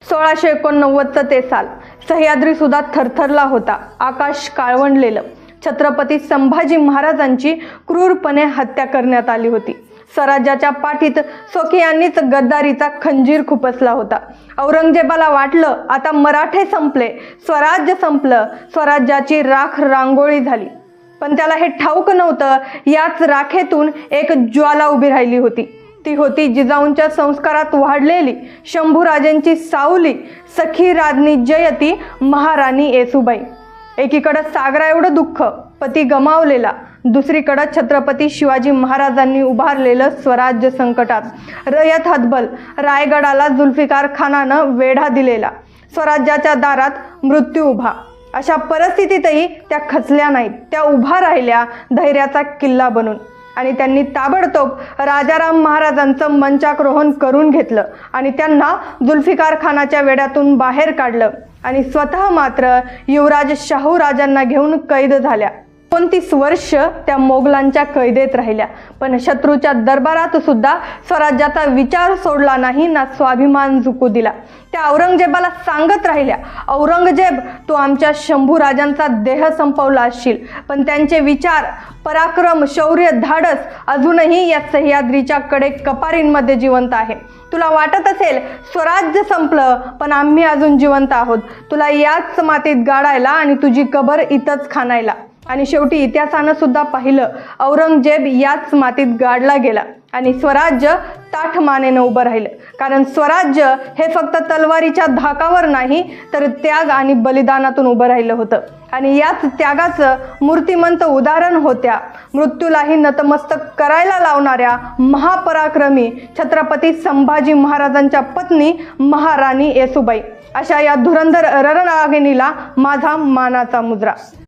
1689चं ते साल. सह्याद्री सुद्धा थरथरला होता. आकाश काळवंडलेलं. छत्रपती संभाजी महाराजांची क्रूरपणे हत्या करण्यात आली होती. स्वराज्याच्या पाठीत स्वकीयांनीच गद्दारीचा खंजीर खुपसला होता. औरंगजेबाला वाटलं आता मराठे संपले, स्वराज्य संपलं, स्वराज्याची राख रांगोळी झाली. पण त्याला हे ठाऊक नव्हतं, याच राखेतून एक ज्वाला उभी राहिली होती. ती होती जिजाऊंच्या संस्कारात वाढलेली शंभूराजेंची सावली, सखी राज्ञी जयती महाराणी येसूबाई. एकीकडं सागरा एवढं दुःख, पती गमावलेला, दुसरीकडं छत्रपती शिवाजी महाराजांनी उभारलेलं स्वराज्य संकटात. रयत हतबल, रायगडाला जुल्फिकार खानानं वेढा दिलेला, स्वराज्याच्या दारात मृत्यू उभा. अशा परिस्थितीतही त्या खचल्या नाहीत. त्या उभा राहिल्या धैर्याचा किल्ला बनून. आणि त्यांनी ताबडतोब राजाराम महाराजांचं मंचारोहण करून घेतलं आणि त्यांना जुल्फिकार खानाच्या वेड्यातून बाहेर काढलं आणि स्वतः मात्र युवराज शाहू राजांना घेऊन कैद झाल्या. 29 वर्ष त्या मोगलांच्या कैदेत राहिल्या. पण शत्रूच्या दरबारात सुद्धा स्वराज्याचा विचार सोडला नाही, ना स्वाभिमान झुकू दिला. त्या औरंगजेबाला सांगत राहिल्या, औरंगजेब, तू आमच्या शंभूराजांचा देह संपवला असशील, पण त्यांचे विचार, पराक्रम, शौर्य, धाडस अजूनही या सह्याद्रीच्या कडे कपारींमध्ये जिवंत आहे. तुला वाटत असेल स्वराज्य संपलं, पण आम्ही अजून जिवंत आहोत. तुला याच मातीत गाडायला आणि तुझी कबर इथंच खाणायला. आणि शेवटी इतिहासानं सुद्धा पाहिलं, औरंगजेब याच मातीत गाडला गेला आणि स्वराज्य ताठ मानेनं उभं राहिलं. कारण स्वराज्य हे फक्त तलवारीच्या धाकावर नाही, तर त्याग आणि बलिदानातून उभं राहिलं होतं. आणि याच त्यागाचं मूर्तिमंत उदाहरण होत्या मृत्यूलाही नतमस्तक करायला लावणाऱ्या महापराक्रमी छत्रपती संभाजी महाराजांच्या पत्नी महाराणी येसूबाई. अशा या धुरंधर रणरागिणीला माझा मानाचा मुजरा.